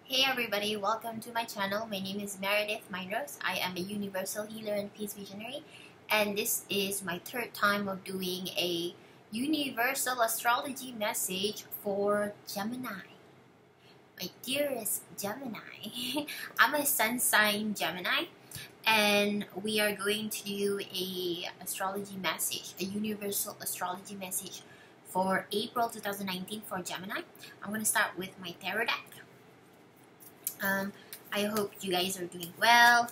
Hey everybody, welcome to my channel. My name is Meredith Mynrose. I am a universal healer and peace visionary, and this is my third time of doing a universal astrology message for Gemini. My dearest Gemini. I'm a sun sign Gemini, and we are going to do a astrology message, a universal astrology message for April 2019 for Gemini. I'm going to start with my tarot deck. I hope you guys are doing well.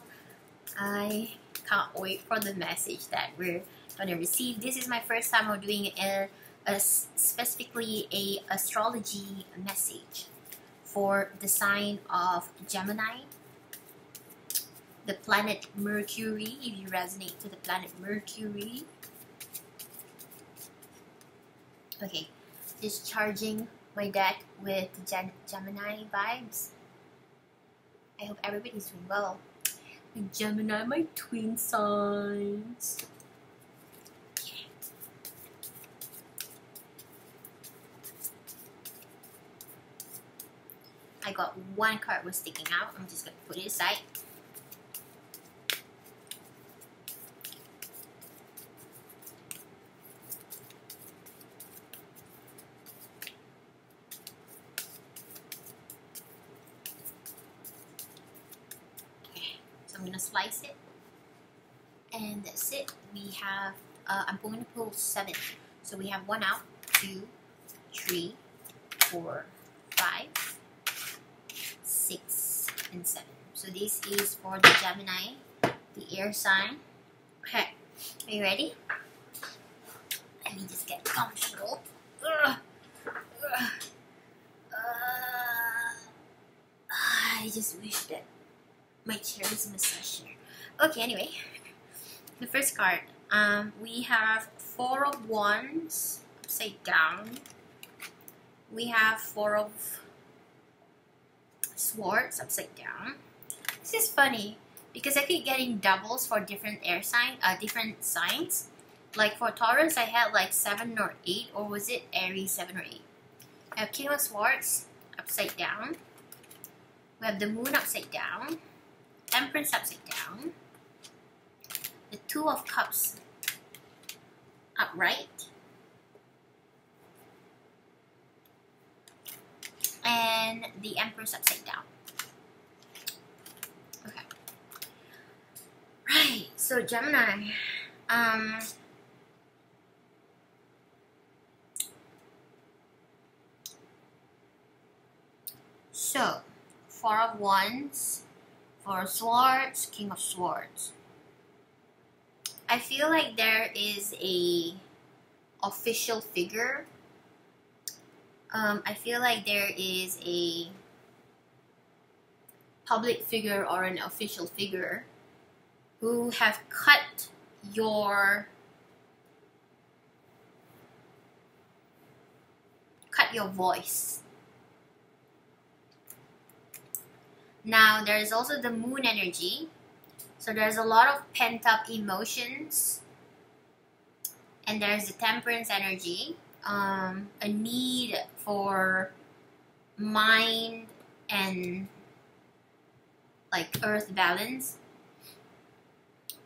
I can't wait for the message that we're gonna receive. This is my first time of doing specifically a astrology message for the sign of Gemini, the planet Mercury, if you resonate to the planet Mercury. Okay, just charging my deck with Gemini vibes. I hope everybody's doing well. Gemini, my twin signs. Okay. I got one card was sticking out. I'm just gonna put it aside. I'm gonna slice it, and that's it. We have I'm going to pull 7, so we have 1 out, 2, 3, 4, 5, 6, and 7. So this is for the Gemini, the air sign. Okay, are you ready? Let me just get comfortable. I just wish that my chair is a massager. Okay, anyway, the first card, we have 4 of Wands upside down. We have 4 of Swords upside down. This is funny because I keep getting doubles for different different signs. Like for Taurus, I had like 7 or 8, or was it Aries 7 or 8? I have King of Swords upside down. We have the Moon upside down. Empress upside down, the 2 of Cups upright, and the Empress upside down. Okay. Right, so Gemini, so 4 of Wands, 4 of Swords, King of Swords. I feel like there is a official figure. I feel like there is a public figure or an official figure who have cut your voice. Now, there's also the Moon energy. So there's a lot of pent-up emotions. And there's the Temperance energy. A need for mind and like earth balance.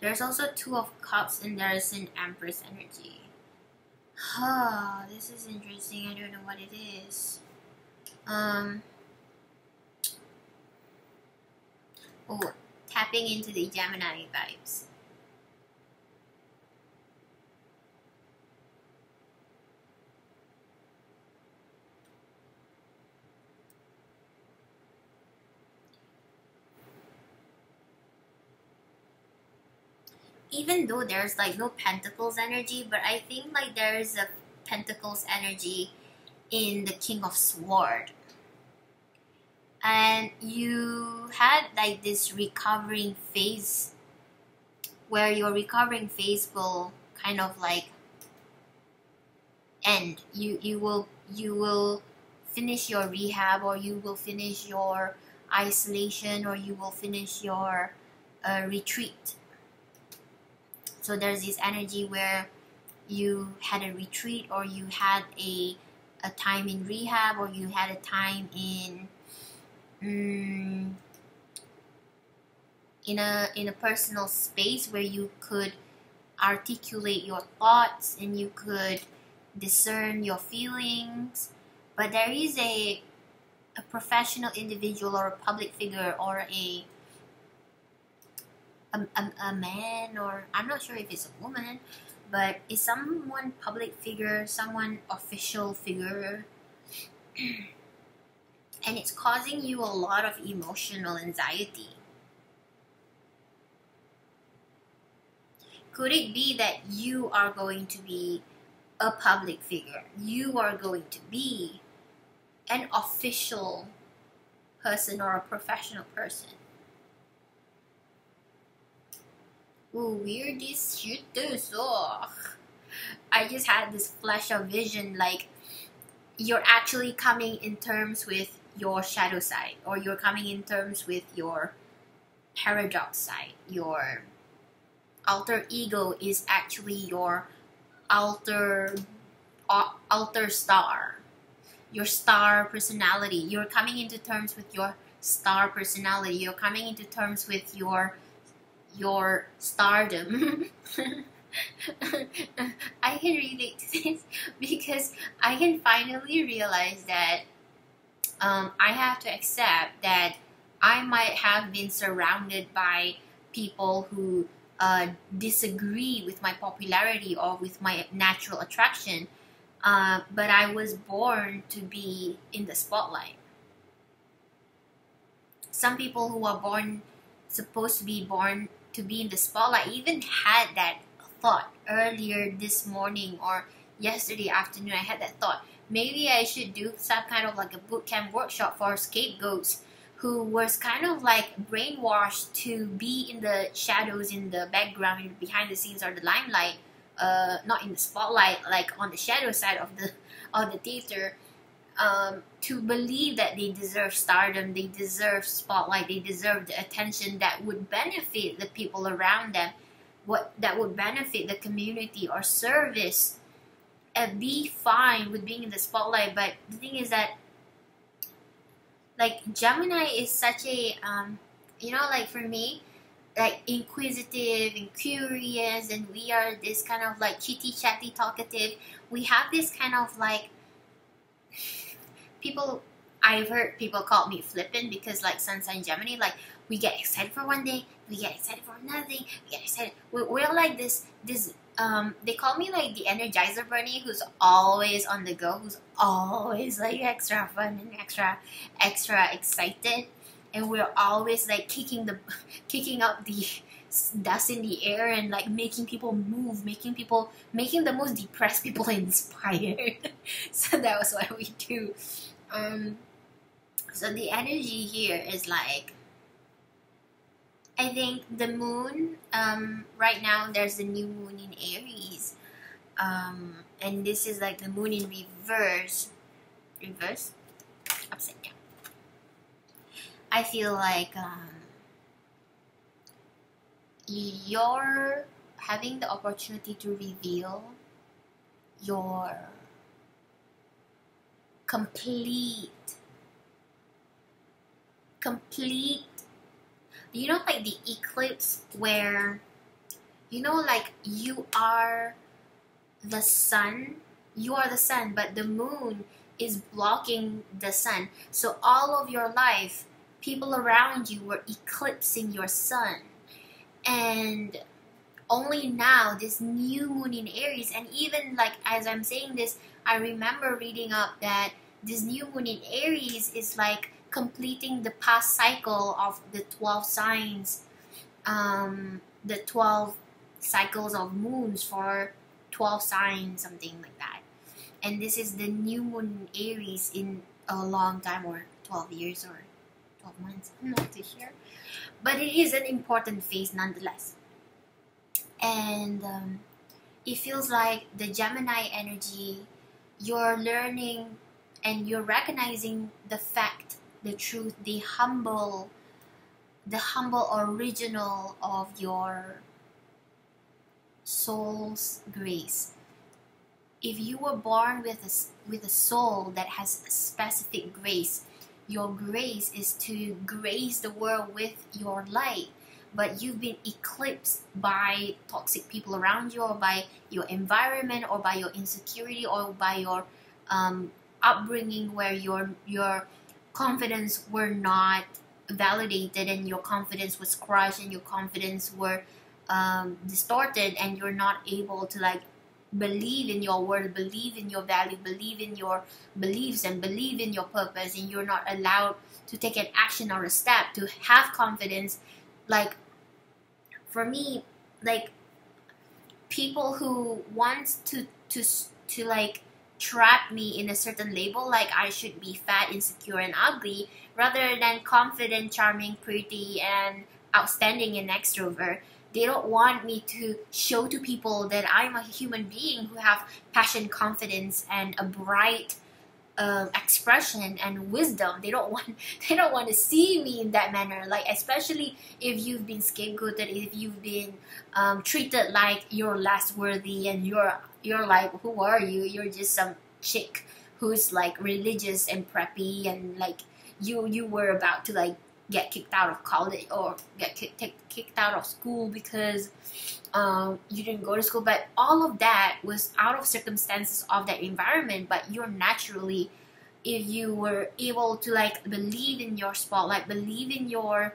There's also 2 of Cups and there's an Empress energy. This is interesting. I don't know what it is. Oh, tapping into the Gemini vibes. Even though there's like no Pentacles energy, but I think like there's a Pentacles energy in the King of Swords. And you had like this recovering phase where your recovering phase will kind of like end. You will finish your rehab, or you will finish your isolation, or you will finish your retreat. So there's this energy where you had a retreat, or you had a time in rehab, or you had a time in in a personal space where you could articulate your thoughts and you could discern your feelings. But there is a professional individual or a public figure or a man, or I'm not sure if it's a woman, but it's someone public figure, someone official figure, and it's causing you a lot of emotional anxiety. Could it be that you are going to be a public figure? You are going to be an official person or a professional person. Ooh, weird this shit is. Oh. I just had this flash of vision, like you're actually coming in terms with your shadow side, or you're coming in terms with your paradox side. Your alter ego is actually your alter star, your star personality. You're coming into terms with your star personality. You're coming into terms with your stardom. I can relate to this because I can finally realize that I have to accept that I might have been surrounded by people who disagree with my popularity or with my natural attraction, but I was born to be in the spotlight. Some people who are supposed to be born to be in the spotlight even had that thought earlier this morning or yesterday afternoon. I had that thought, maybe I should do some kind of like a boot camp workshop for scapegoats who was kind of like brainwashed to be in the shadows, in the background, in behind the scenes or the limelight, not in the spotlight, like on the shadow side of the theater, to believe that they deserve stardom, they deserve spotlight, they deserve the attention that would benefit the people around them, that would benefit the community or service, and be fine with being in the spotlight. But the thing is that, like, Gemini is such a, like for me, like inquisitive and curious, and we are this kind of like chitty chatty talkative. We have this kind of like, I've heard people call me flippant because like Sun sign Gemini, like we get excited for one day, we get excited for another thing, we get excited. We're like this. They call me like the Energizer Bunny, who's always on the go, who's always like extra fun and extra excited, and we're always like kicking up the dust in the air and like making people move, making the most depressed people inspired. So that was what we do. So the energy here is like, I think the moon, right now there's the new moon in Aries, and this is like the moon in reverse, upside down. I feel like you're having the opportunity to reveal your complete, like the eclipse where, like you are the sun, but the moon is blocking the sun. So all of your life, people around you were eclipsing your sun. And only now, this new moon in Aries, and even like as I'm saying this, I remember reading up that this new moon in Aries is like completing the past cycle of the 12 signs, the 12 cycles of moons for 12 signs, something like that. And this is the new moon in Aries in a long time, or 12 years or 12 months, I'm not too sure. But it is an important phase nonetheless. And it feels like the Gemini energy, you're learning and you're recognizing the fact, the truth, the humble original of your soul's grace. If you were born with a soul that has a specific grace, your grace is to grace the world with your light, but you've been eclipsed by toxic people around you, or by your environment, or by your insecurity, or by your upbringing, where your confidence were not validated, and your confidence was crushed, and your confidence were distorted, and you're not able to like believe in your word, believe in your value, believe in your beliefs, and believe in your purpose, and you're not allowed to take an action or a step to have confidence. Like for me, like people who want to like trap me in a certain label, like I should be fat, insecure, and ugly, rather than confident, charming, pretty, and outstanding and extrovert. They don't want me to show to people that I'm a human being who have passion, confidence, and a bright expression and wisdom. They don't want to see me in that manner. Like especially if you've been scapegoated, if you've been treated like you're less worthy, and you're like, who are you? You're just some chick who's like religious and preppy, and like you were about to like get kicked out of college, or get kicked out of school because you didn't go to school. But all of that was out of circumstances of that environment. But you're naturally, if you were able to like believe in your spotlight, believe in your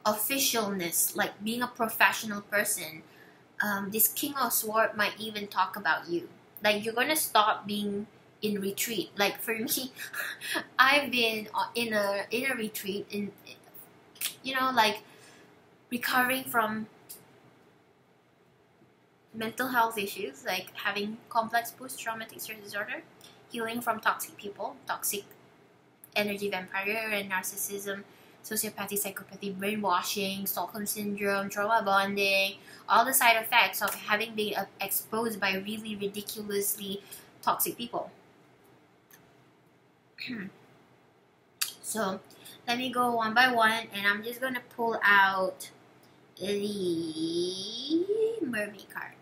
officialness, like being a professional person, this King of Swords might even talk about you. Like you're gonna stop being in retreat. Like for me, I've been in a retreat, in like recovering from mental health issues, like having complex post-traumatic stress disorder, healing from toxic people, toxic energy vampire and narcissism, sociopathy, psychopathy, brainwashing, Stockholm syndrome, trauma bonding, all the side effects of having been exposed by really ridiculously toxic people. So let me go one by one, and I'm just gonna pull out the mermaid card.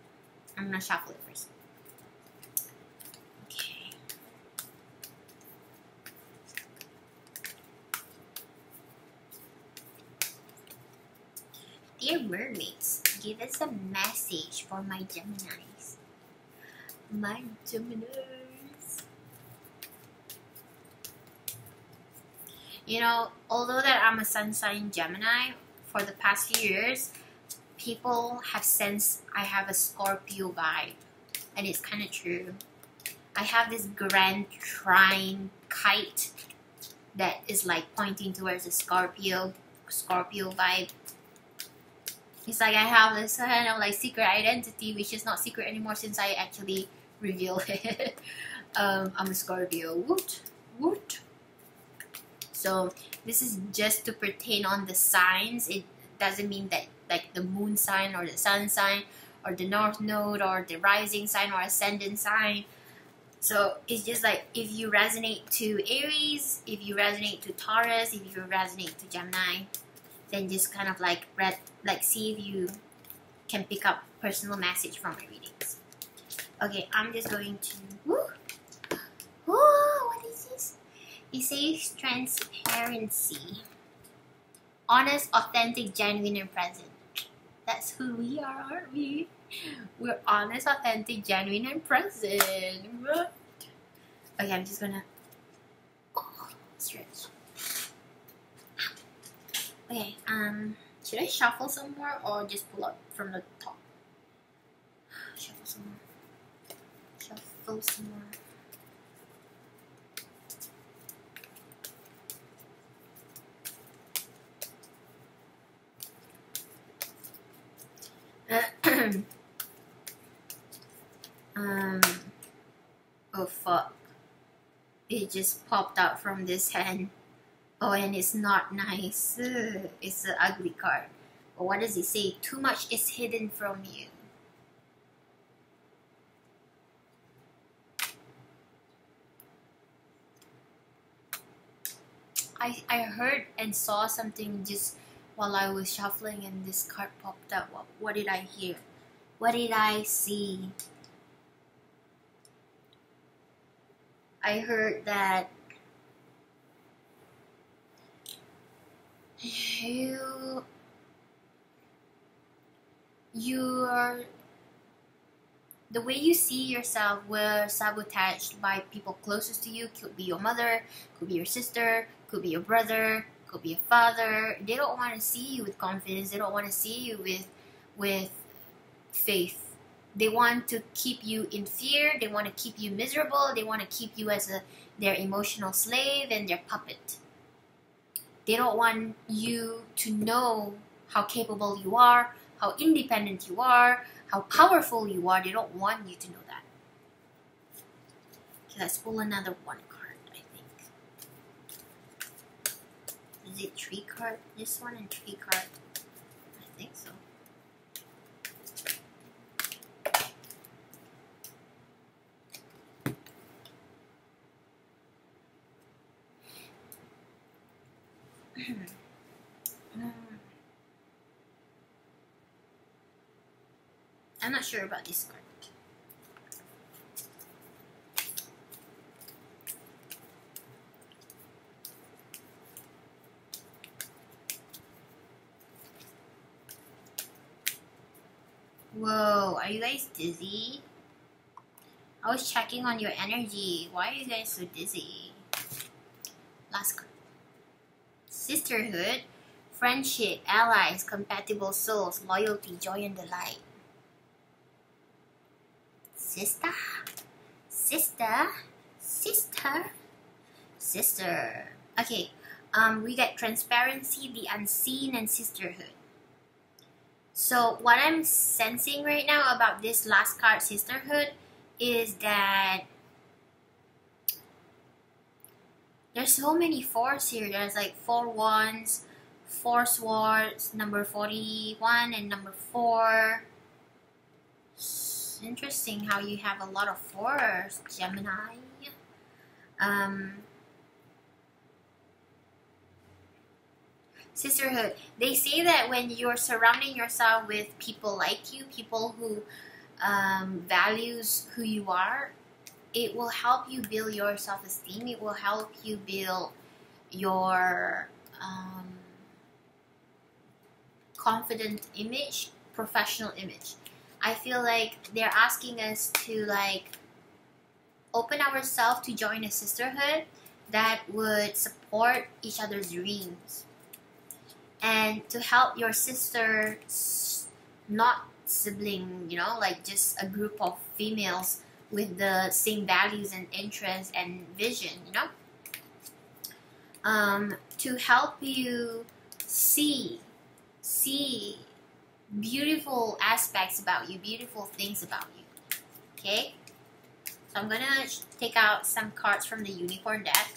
I'm gonna shuffle it first. Okay. Dear mermaids, give us a message for my Geminis. My Geminis. Although that I'm a sun sign Gemini, for the past few years, people have sensed I have a Scorpio vibe. And it's kind of true. I have this grand trine kite that is like pointing towards the Scorpio vibe. It's like I have this kind of like secret identity, which is not secret anymore since I actually revealed it. I'm a Scorpio. Woot, woot. So this is just to pertain on the signs. It doesn't mean that like the moon sign or the sun sign or the north node or the rising sign or ascendant sign. So it's just like if you resonate to Aries, if you resonate to Taurus, if you resonate to Gemini, then just kind of like see if you can pick up personal message from my readings. Okay, I'm just going to. What is this? It says transparency. Honest, authentic, genuine, and present. That's who we are, aren't we? We're honest, authentic, genuine, and present. Okay, I'm just gonna stretch. Okay, should I shuffle some more or just pull up from the top? Shuffle some more. Shuffle some more. Oh fuck. It just popped out from this hand. Oh, and it's not nice. It's an ugly card. But what does it say? Too much is hidden from you. I heard and saw something just while I was shuffling, and this card popped up. What did I hear? What did I see? I heard that the way you see yourself were sabotaged by people closest to you. Could be your mother, could be your sister, could be your brother, could be your father. They don't want to see you with confidence. They don't want to see you with faith. They want to keep you in fear. They want to keep you miserable. They want to keep you as their emotional slave and their puppet. They don't want you to know how capable you are, how independent you are, how powerful you are. They don't want you to know that. Okay, let's pull another one card, I think. Is it 3 card? This one and 3 card? I think so. I'm not sure about this card. Whoa, are you guys dizzy? I was checking on your energy. Why are you guys so dizzy? Last card. Sisterhood, friendship, allies, compatible souls, loyalty, joy, and delight. Sister, sister, sister, sister. Okay, we got transparency, the unseen, and sisterhood. So what I'm sensing right now about this last card, sisterhood, is that there's so many 4s here. There's like 4 wands, 4 swords, number 41, and number 4. Interesting how you have a lot of 4s, Gemini. Sisterhood. They say that when you're surrounding yourself with people like you, people who values who you are, it will help you build your self-esteem. It will help you build your confident image, professional image. I feel like they're asking us to like open ourselves to join a sisterhood that would support each other's dreams and to help your sister, not sibling, you know, like just a group of females with the same values and interests and vision, you know, to help you see beautiful aspects about you, beautiful things about you. Okay, so I'm gonna take out some cards from the unicorn deck.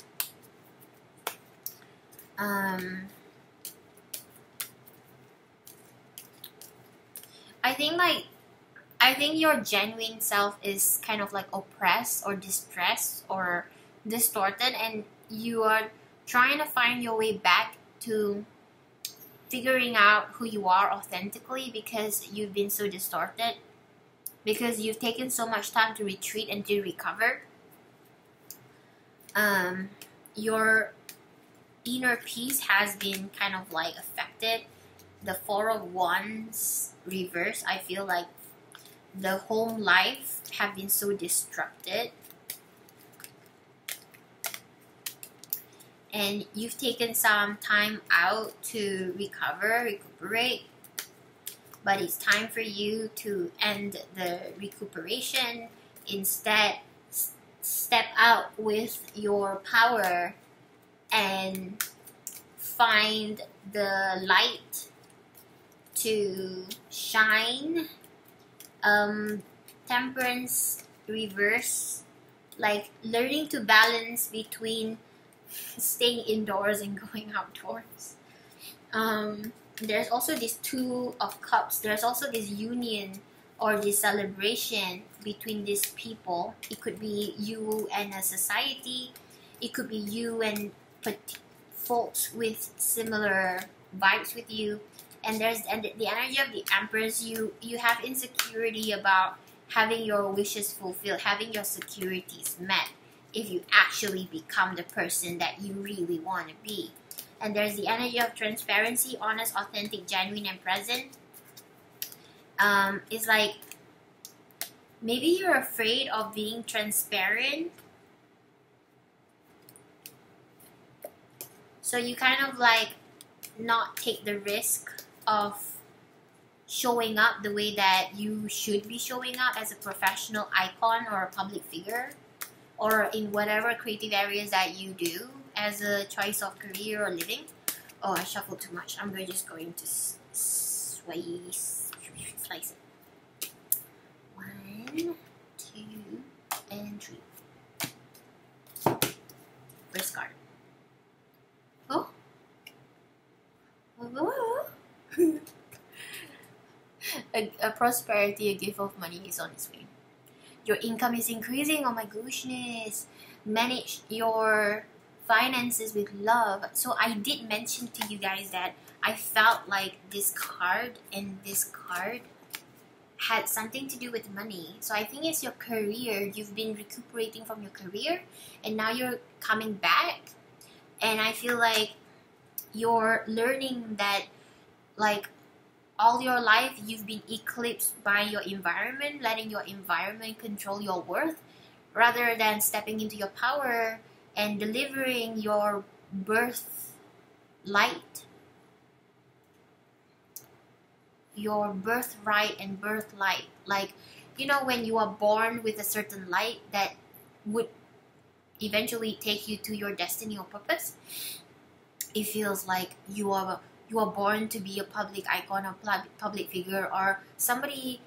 I think your genuine self is kind of like oppressed or distressed or distorted, and you are trying to find your way back to figuring out who you are authentically because you've been so distorted, because you've taken so much time to retreat and to recover. Your inner peace has been kind of like affected. The 4 of Wands reverse, I feel like the home life have been so disrupted, and you've taken some time out to recuperate, but it's time for you to end the recuperation. Instead, step out with your power and find the light to shine. Temperance reverse, like learning to balance between staying indoors and going outdoors. There's also this 2 of Cups. There's also this union or this celebration between these people. It could be you and a society. It could be you and folks with similar vibes with you. And there's the energy of the Empress. You have insecurity about having your wishes fulfilled, having your securities met if you actually become the person that you really want to be. And there's the energy of transparency, honest, authentic, genuine, and present. It's like maybe you're afraid of being transparent, so you kind of like not take the risk of showing up the way that you should be showing up as a professional icon or a public figure, or in whatever creative areas that you do as a choice of career or living. Oh, I shuffled too much. I'm just going to slice it. 1, 2, and 3. First card. Oh. A prosperity, a gift of money is on its way. Your income is increasing. Oh my goodness. Manage your finances with love. So I did mention to you guys that I felt like this card and this card had something to do with money. So I think it's your career. You've been recuperating from your career and now you're coming back. And I feel like you're learning that like all your life you've been eclipsed by your environment, letting your environment control your worth rather than stepping into your power and delivering your birth light, your birthright and birth light. Like, you know, when you are born with a certain light that would eventually take you to your destiny or purpose, it feels like you are born to be a public icon or public figure, or somebody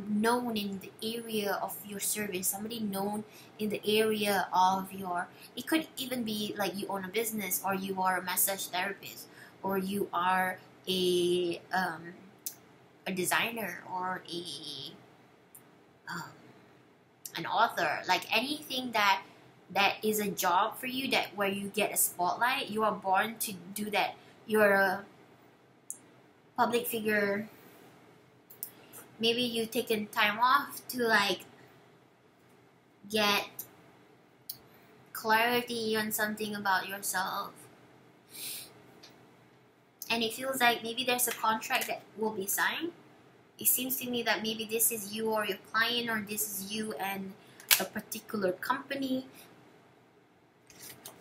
known in the area of your service, somebody known in the area of your, it could even be like you own a business, or you are a massage therapist, or you are a designer, or an author, like anything that is a job for you, that where you get a spotlight, you are born to do that. You're a public figure. Maybe you've taken time off to like get clarity on something about yourself, and it feels like maybe there's a contract that will be signed. It seems to me that maybe this is you or your client, or this is you and a particular company,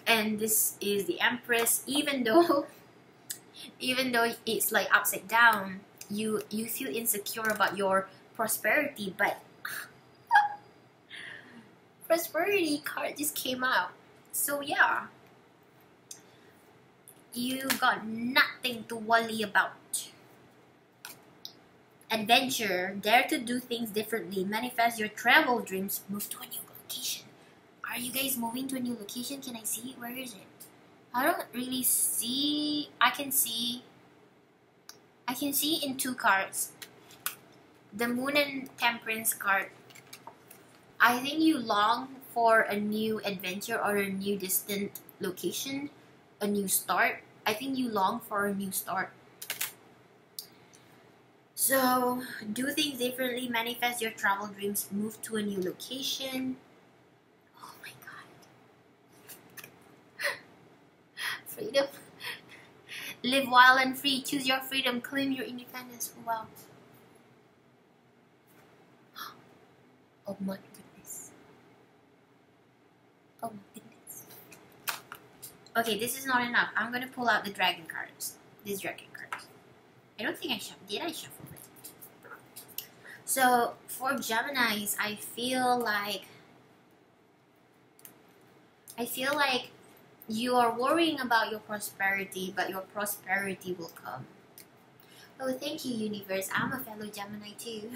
and this is the Empress. Even though it's like upside down, you feel insecure about your prosperity, but prosperity card just came out. So yeah, you got nothing to worry about. Adventure, dare to do things differently, manifest your travel dreams, move to a new location. Are you guys moving to a new location? Can I see it? Where is it? I don't really see. I can see in 2 cards. The Moon and Temperance card. I think you long for a new adventure or a new distant location, a new start. I think you long for a new start. So, do things differently, manifest your travel dreams, move to a new location. Oh my god. Freedom. Live wild and free. Choose your freedom. Claim your independence. Wow. Oh my goodness. Oh my goodness. Okay, this is not enough. I'm gonna pull out the dragon cards. These dragon cards. I don't think I shuffled. Did I shuffle it? So for Geminis, I feel like you are worrying about your prosperity, but your prosperity will come. Oh, thank you, universe. I'm a fellow Gemini too.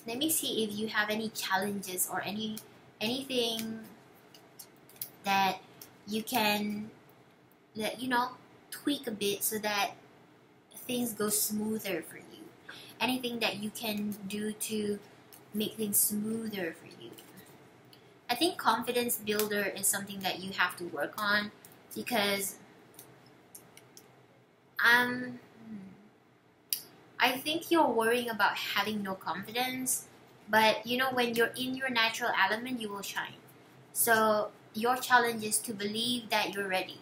Let me see if you have any challenges or anything that you can tweak a bit so that things go smoother for you. Anything that you can do to make things smoother for you. I think confidence builder is something that you have to work on, because I think you're worrying about having no confidence, but when you're in your natural element, you will shine. So your challenge is to believe that you're ready.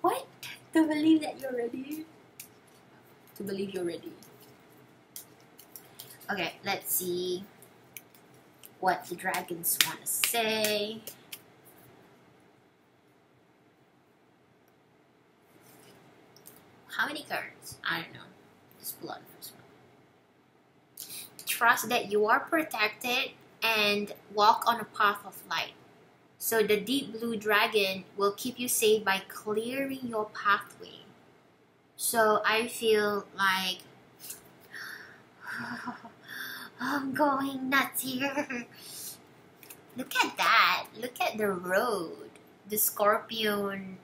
What? To believe that you're ready? To believe you're ready. Okay, let's see what the dragons want to say. How many cards? I don't know. Just pull out the first one. Trust that you are protected and walk on a path of light. So the deep blue dragon will keep you safe by clearing your pathway. So I feel like I'm going nuts here. Look at that. Look at the road. The scorpion.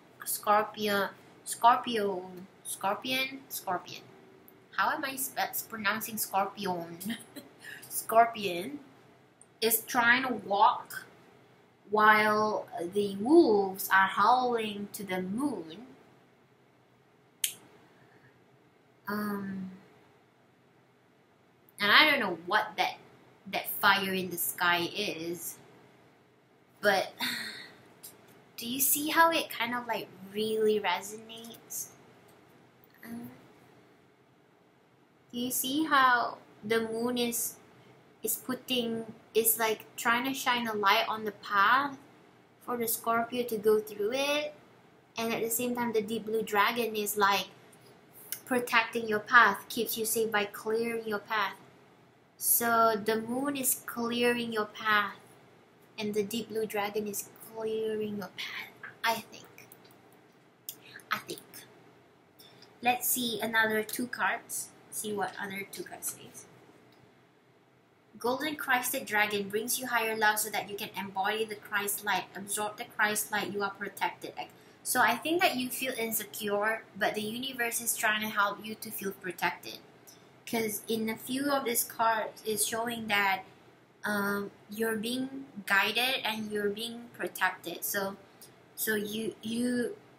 How am I pronouncing scorpion? Scorpion is trying to walk while the wolves are howling to the moon. And I don't know what that fire in the sky is, but do you see how it kind of like really resonates? Do you see how the moon is like trying to shine a light on the path for the Scorpio to go through it, and at the same time the deep blue dragon is like protecting your path, keeps you safe by clearing your path. So the moon is clearing your path and the deep blue dragon is clearing your path. I think. Let's see another 2 cards. See what other 2 cards says. Golden Christed Dragon brings you higher love so that you can embody the Christ light. Absorb the Christ light, you are protected. So I think that you feel insecure, but the universe is trying to help you to feel protected. Because in a few of these cards is showing that you're being guided and you're being protected. So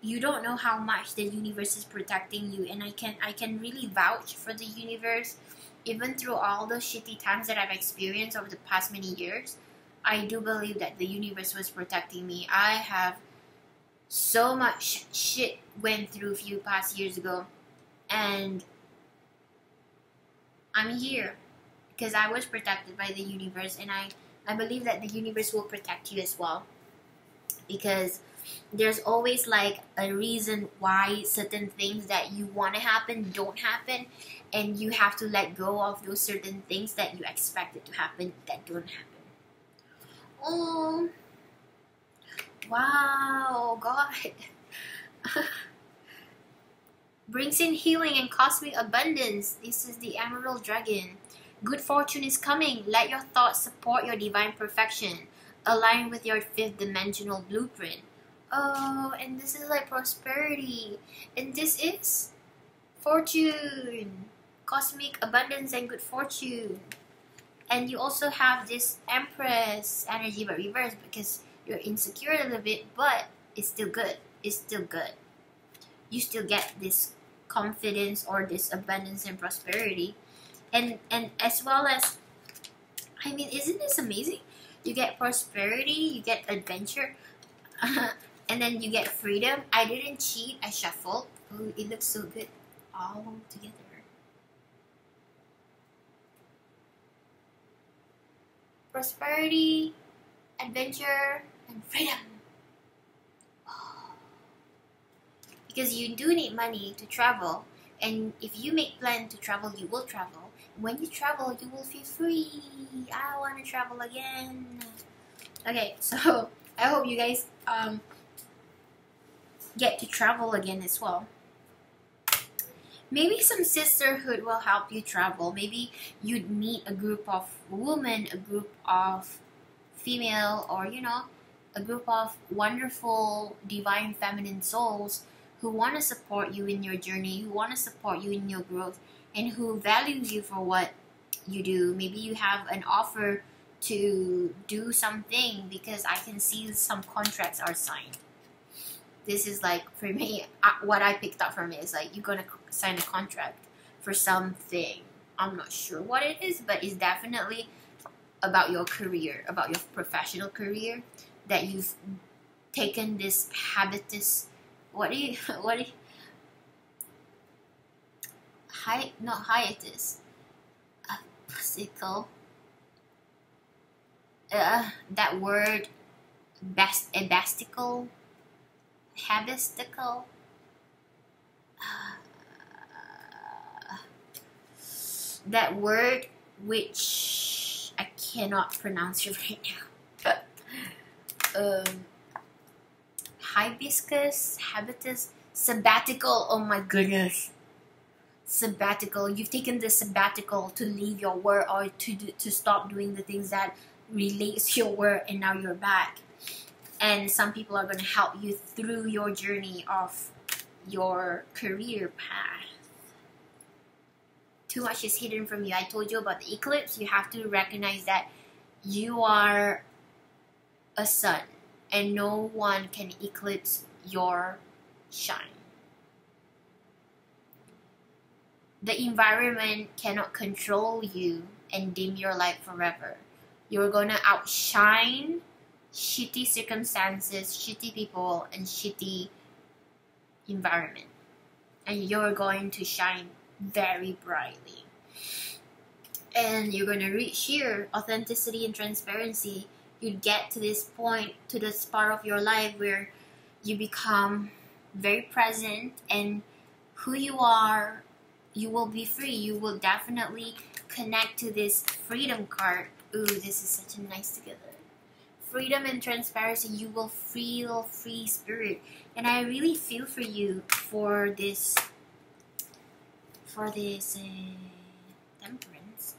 you don't know how much the universe is protecting you, and I can really vouch for the universe. Even through all the shitty times that I've experienced over the past many years, I do believe that the universe was protecting me. I have so much shit went through a few past years ago, and I'm here because I was protected by the universe, and I believe that the universe will protect you as well, because there's always like a reason why certain things that you want to happen don't happen, and you have to let go of those certain things that you expected to happen that don't happen. Oh, wow, God. Brings in healing and cosmic abundance. This is the Emerald Dragon. Good fortune is coming. Let your thoughts support your divine perfection. Align with your 5th dimensional blueprint. Oh, and this is like prosperity. And this is fortune. Cosmic abundance and good fortune. And you also have this Empress energy but reversed because you're insecure a little bit, but it's still good. It's still good. You still get this confidence or this abundance and prosperity. And as well as, I mean, isn't this amazing? You get prosperity, you get adventure, and then you get freedom. I didn't cheat, I shuffled. Oh, it looks so good all together. Prosperity, adventure, and freedom. Because you do need money to travel, and if you make plan to travel, you will travel. When you travel, you will feel free. I want to travel again. Okay, so I hope you guys get to travel again as well. Maybe some sisterhood will help you travel. Maybe you'd meet a group of women, a group of female, or you know, a group of wonderful divine feminine souls who want to support you in your journey, who want to support you in your growth, and who values you for what you do. Maybe you have an offer to do something, because I can see some contracts are signed. This is like, for me, what I picked up from it is like, you're going to sign a contract for something. I'm not sure what it is, but it's definitely about your career, about your professional career, that you've taken this hiatus. What do you not hiatus, what's it called? That word, habistical, that word which I cannot pronounce it right now. Habitus, sabbatical. Oh my goodness, sabbatical. You've taken the sabbatical to leave your work, or to stop doing the things that relates to your work, and now you're back. And some people are going to help you through your journey of your career path. Too much is hidden from you. I told you about the eclipse. You have to recognize that you are a sun, and no one can eclipse your shine. The environment cannot control you and dim your light forever. You're gonna outshine shitty circumstances, shitty people, and shitty environment. And you're going to shine very brightly. And you're going to reach here, authenticity and transparency. You get to this point, to this part of your life where you become very present, and who you are, you will be free. You will definitely connect to this freedom card. Ooh, this is such a nice together. Freedom and transparency. You will feel free spirit. And I really feel for you for this temperance.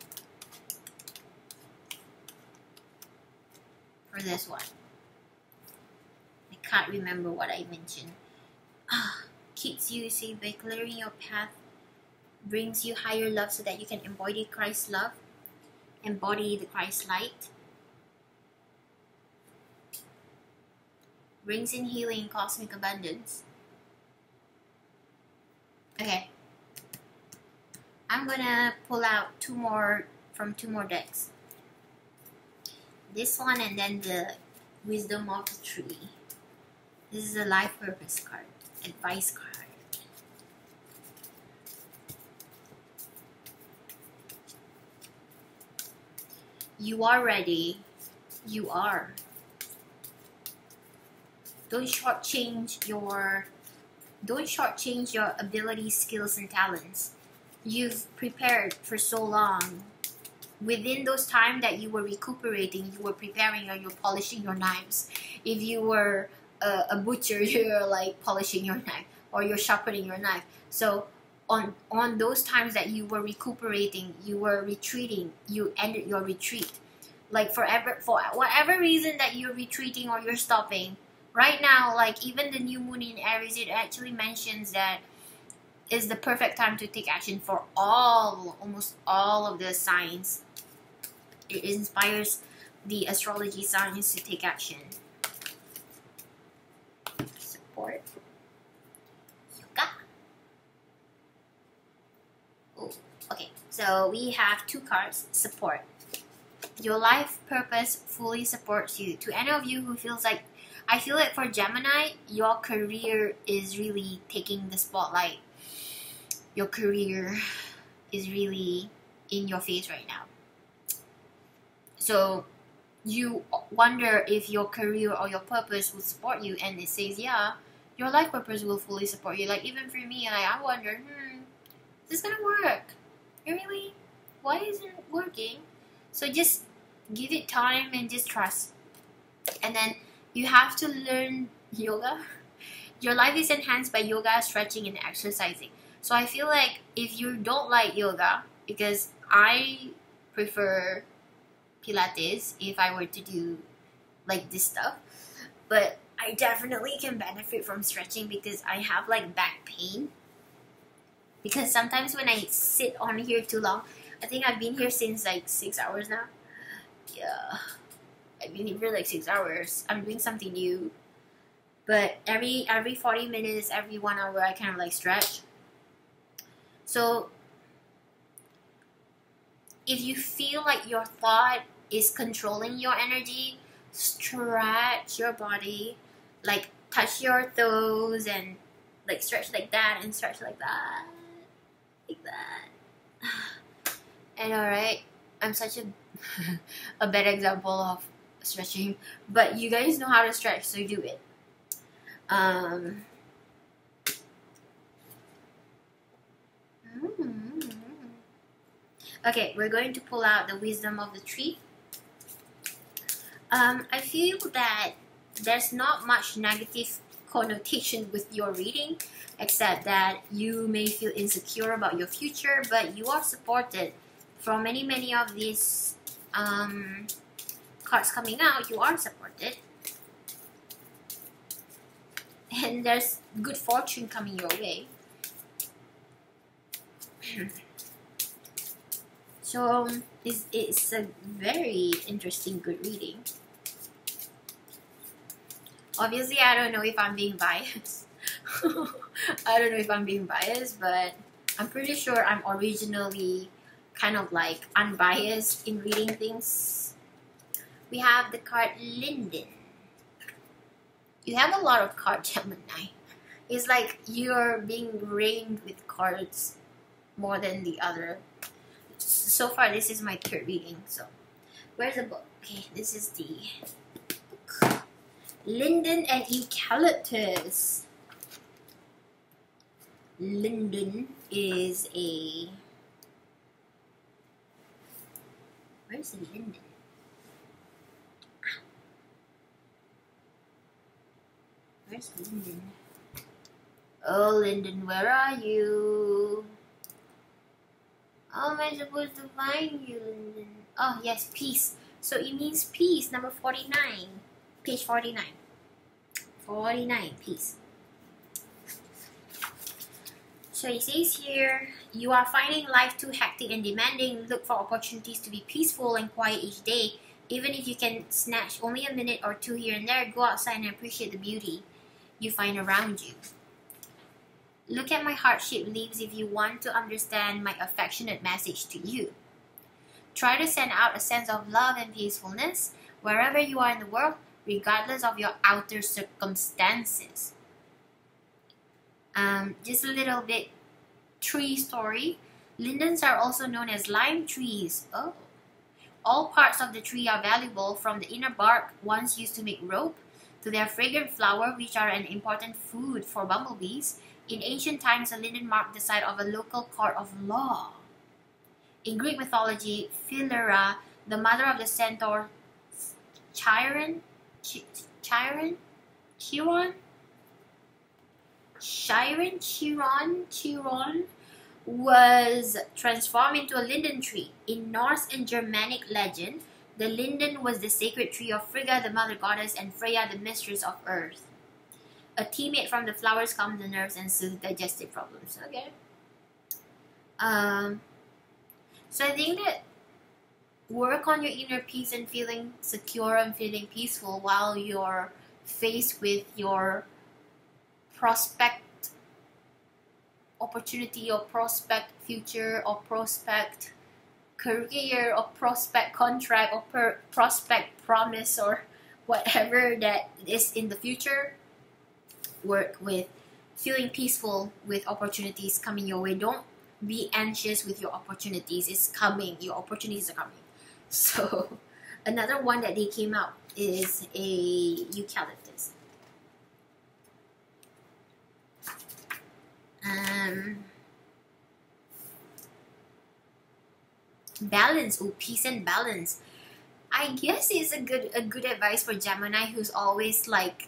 For this one. I can't remember what I mentioned. Keeps you safe by clearing your path. Brings you higher love so that you can embody Christ's love. Embody the Christ light. Brings in healing, cosmic abundance. Okay. I'm gonna pull out two more decks. This one, and then the Wisdom of the Tree. This is a life purpose card, advice card. You are ready. You are. Don't shortchange your abilities, skills, and talents. You've prepared for so long. Within those time that you were recuperating, you were preparing, or you're polishing your knives. If you were a butcher, you're like polishing your knife, or you're sharpening your knife. So on those times that you were recuperating, you were retreating, you ended your retreat. Like for whatever reason that you're retreating or you're stopping, right now, like even the new moon in Aries, it actually mentions that is the perfect time to take action for almost all of the signs. It inspires the astrology signs to take action. Support. Yoga. Oh, okay. So we have two cards. Support. Your life purpose fully supports you. To any of you who feels like, I feel like for Gemini, your career is really taking the spotlight. Your career is really in your face right now. So you wonder if your career or your purpose will support you, and it says, yeah, your life purpose will fully support you. Like even for me, I wonder, is this gonna work? Really? Why isn't it working? So just give it time and just trust. And then you have to learn yoga. Your life is enhanced by yoga, stretching, and exercising. So I feel like if you don't like yoga, because I prefer Pilates if I were to do like this stuff, but I definitely can benefit from stretching because I have like back pain. Because sometimes when I sit on here too long, I think I've been here since like 6 hours now. Yeah, I've been here for like 6 hours. I'm doing something new, but every 40 minutes, every 1 hour, I kind of like stretch. So if you feel like your thought is controlling your energy, stretch your body, like touch your toes and like stretch like that and stretch like that, like that. And alright, I'm such a bad example of stretching, but you guys know how to stretch, so do it. Okay, we're going to pull out the wisdom of the tree. I feel that there's not much negative connotation with your reading, except that you may feel insecure about your future, but you are supported from many of these cards coming out. You are supported, and there's good fortune coming your way. So it's a very interesting, good reading. Obviously, I don't know if I'm being biased. I don't know if I'm being biased, but I'm pretty sure I'm originally kind of like unbiased in reading things. We have the card Linden. You have a lot of cards, Gemini. It's like you're being rained with cards more than the other. So far, this is my third reading. So, where's the book? Okay, this is the book. Linden and eucalyptus. Linden is a... Where's the linden? Where's Linden? Oh, Linden, where are you? How am I supposed to find you, Linden? Oh, yes, peace. So it means peace, number 49. Page 49. 49, peace. So it says here, you are finding life too hectic and demanding. Look for opportunities to be peaceful and quiet each day. Even if you can snatch only a minute or two here and there, go outside and appreciate the beauty you find around you. Look at my heart-shaped leaves if you want to understand my affectionate message to you. Try to send out a sense of love and peacefulness wherever you are in the world, regardless of your outer circumstances. Just a little bit tree story. Lindens are also known as lime trees. Oh. All parts of the tree are valuable, from the inner bark, once used to make rope, to their fragrant flower, which are an important food for bumblebees. In ancient times, a linden marked the site of a local court of law. In Greek mythology, Philyra, the mother of the centaur Chiron, was transformed into a linden tree. In Norse and Germanic legend, the linden was the sacred tree of Frigga, the mother goddess, and Freya, the mistress of earth. A tea made from the flowers calmed the nerves and soothed digestive problems. Okay. So I think that work on your inner peace and feeling secure and feeling peaceful while you're faced with your prospect opportunity or prospect future or prospect career or prospect contract or prospect promise or whatever that is in the future. Work with feeling peaceful with opportunities coming your way. Don't be anxious with your opportunities. It's coming. Your opportunities are coming. So another one that they came out is a eucalyptus. Balance. Oh, peace and balance. I guess it's a good advice for Gemini, who's always like,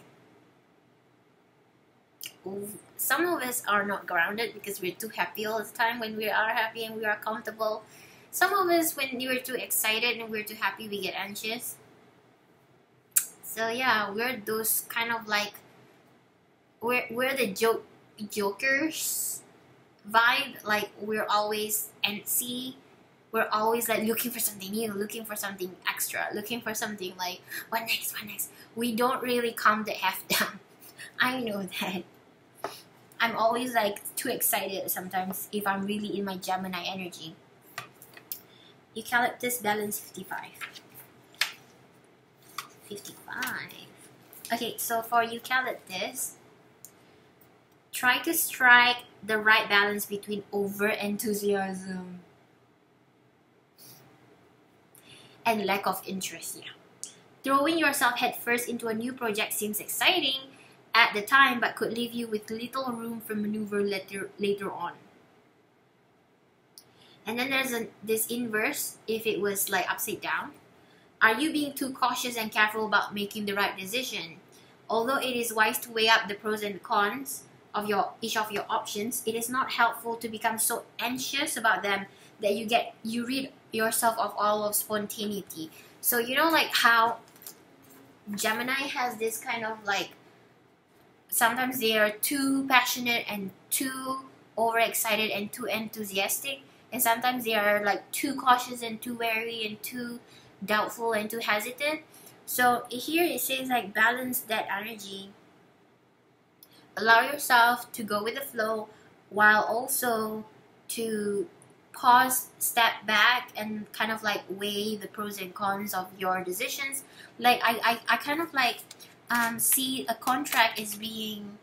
some of us are not grounded because we're too happy all the time. When we are happy and we are comfortable, some of us, when we're too excited and we're too happy, we get anxious. So yeah, we're those kind of like, we're the jokers vibe. Like, we're always antsy. We're always like looking for something new, looking for something extra, looking for something like, what next? We don't really calm the F down. I know that. I'm always like too excited sometimes if I'm really in my Gemini energy. Eucalyptus balance 55. 55. Okay, so for eucalyptus, try to strike the right balance between over enthusiasm and lack of interest. Yeah. Throwing yourself headfirst into a new project seems exciting at the time, but could leave you with little room for maneuver later on. And then there's this inverse, if it was like upside down. Are you being too cautious and careful about making the right decision? Although it is wise to weigh up the pros and cons of each of your options, it is not helpful to become so anxious about them that you rid yourself of all of spontaneity. So you know, like how Gemini has this kind of like, sometimes they are too passionate and too overexcited and too enthusiastic, and sometimes they are like too cautious and too wary and too doubtful and too hesitant. So here it says like balance that energy. Allow yourself to go with the flow while also to pause, step back, and kind of like weigh the pros and cons of your decisions. Like I kind of like see a contract is being,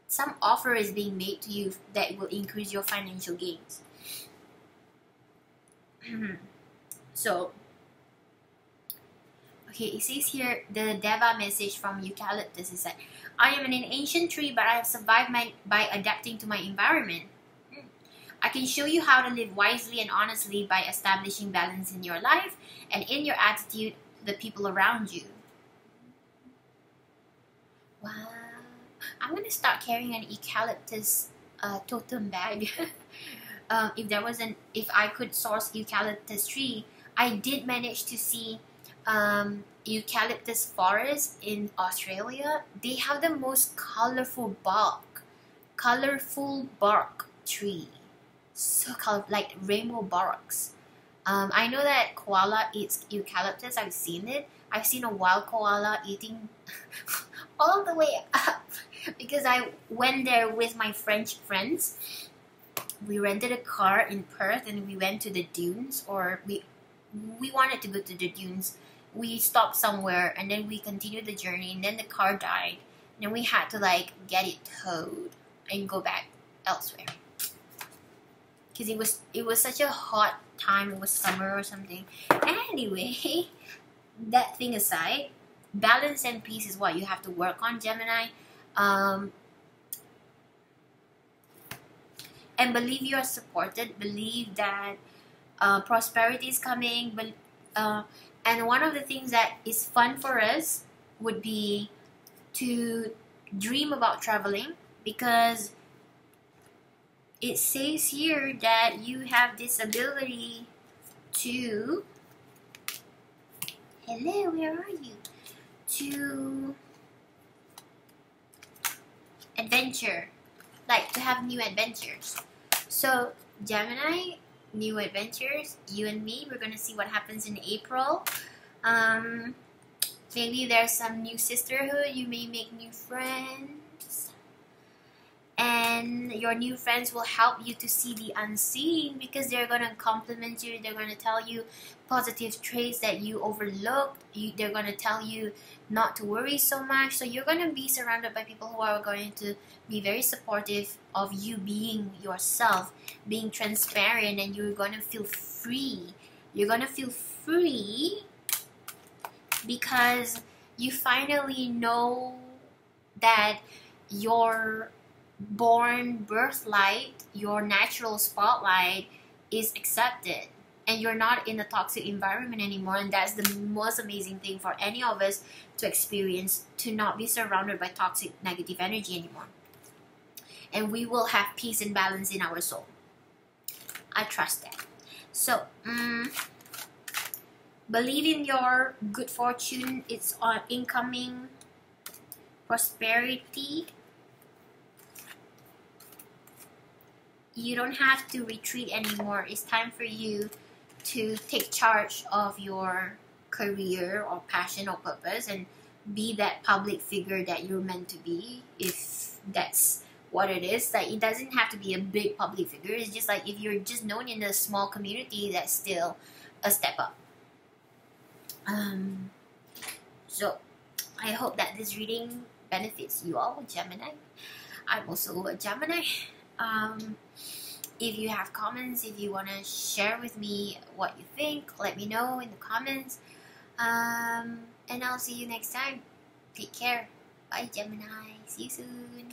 some offer is being made to you that will increase your financial gains. So okay, it says here, the Deva message from eucalyptus is that I am an ancient tree, but I have survived by adapting to my environment. I can show you how to live wisely and honestly by establishing balance in your life and in your attitude to the people around you. Wow. I'm going to start carrying an eucalyptus totem bag. If I could source eucalyptus tree, I did manage to see eucalyptus forest in Australia. They have the most colorful bark tree. So colorful, like rainbow barks. I know that koala eats eucalyptus. I've seen it. I've seen a wild koala eating all the way up because I went there with my French friends. We rented a car in Perth and we went to the dunes, or we wanted to go to the dunes. We stopped somewhere and then we continued the journey, and then the car died. And then we had to like get it towed and go back elsewhere. Because it was such a hot time. It was summer or something. Anyway, that thing aside, balance and peace is what you have to work on, Gemini. And believe you are supported. Believe that prosperity is coming. And one of the things that is fun for us would be to dream about traveling, because it says here that you have this ability to, hello, where are you? To adventure, like to have new adventures. So Gemini, new adventures, you and me, we're gonna see what happens in April. Maybe there's some new sisterhood, you may make new friends, and your new friends will help you to see the unseen, because they're gonna compliment you, they're gonna tell you positive traits that you overlooked, they're gonna tell you not to worry so much. So you're gonna be surrounded by people who are going to be very supportive of you being yourself, being transparent, and you're gonna feel free. You're gonna feel free because you finally know that your born birthlight, your natural spotlight is accepted, and you're not in a toxic environment anymore. And that's the most amazing thing for any of us to experience, to not be surrounded by toxic negative energy anymore. And we will have peace and balance in our soul. I trust that. So believe in your good fortune. It's on incoming prosperity. You don't have to retreat anymore. It's time for you to take charge of your career or passion or purpose and be that public figure that you're meant to be, if that's what it is. Like, it doesn't have to be a big public figure. It's just like if you're just known in a small community, that's still a step up. So I hope that this reading benefits you all, Gemini. I'm also a Gemini. If you have comments, if you want to share with me what you think, let me know in the comments. And I'll see you next time. Take care. Bye, Gemini. See you soon.